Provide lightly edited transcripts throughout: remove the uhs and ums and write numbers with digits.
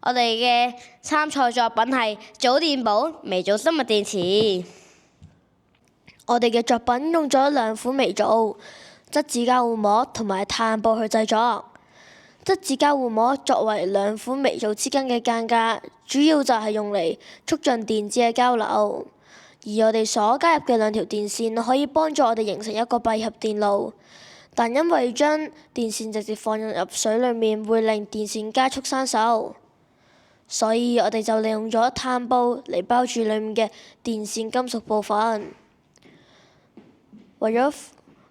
我哋嘅參賽作品係組電寶微組生物電池。我哋嘅作品用咗兩款微組質子交互膜同埋碳布去製作。質子交互膜作為兩款微組之間嘅間隔，主要就係用嚟促進電子嘅交流。而我哋所加入嘅兩條電線可以幫助我哋形成一個閉合電路，但因為將電線直接放入水裡面會令電線加速生鏽，所以我哋就利用咗碳布嚟包住裡面嘅電線金屬部分，為咗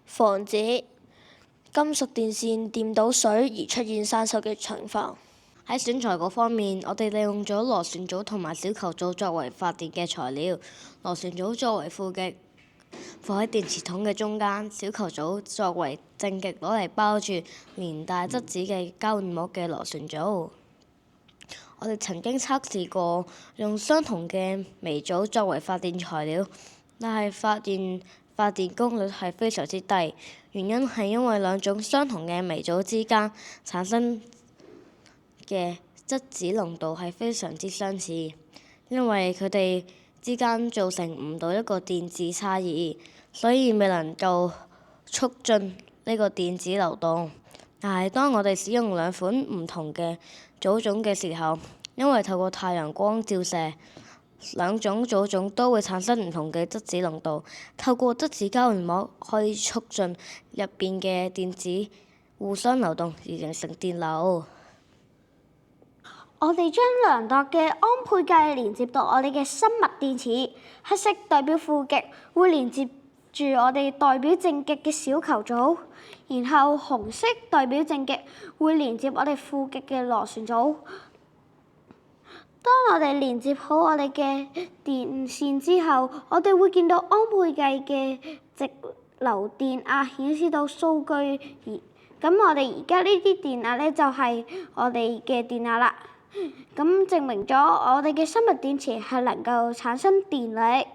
防止金屬電線掂到水而出現生鏽嘅情況。喺選材嗰方面，我哋利用咗螺旋藻同埋小球藻作為發電嘅材料。螺旋藻作為負極，放喺電池筒嘅中間；小球藻作為正極，攞嚟包住連帶質子嘅交換膜嘅螺旋藻。我哋曾經測試過用相同嘅微組作為發電材料，但係發現發電功率係非常之低。原因係因為兩種相同嘅微組之間產生嘅質子濃度係非常之相似，因為佢哋之間造成唔到一個電子差異，所以未能夠促進呢個電子流動。但係當我哋使用兩款唔同嘅組種嘅時候，因為透過太陽光照射，兩種組種都會產生唔同嘅質子濃度。透過質子交換膜可以促進入邊嘅電子互相流動而形成電流。我哋將量度嘅安倍計連接到我哋嘅生物電池，黑色代表負極，會連接住我哋代表正極嘅小球藻，然後紅色代表正極，會連接我哋負極嘅螺旋藻。當我哋連接好我哋嘅電線之後，我哋會見到安倍計嘅直流電壓顯示到數據，咁我哋而家呢啲電壓呢，就係我哋嘅電壓啦。咁證明咗我哋嘅生物電池係能夠產生電力。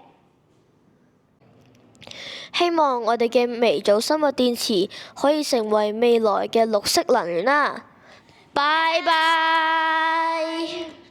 希望我哋嘅微組生物電池可以成為未來嘅綠色能源啦！拜拜。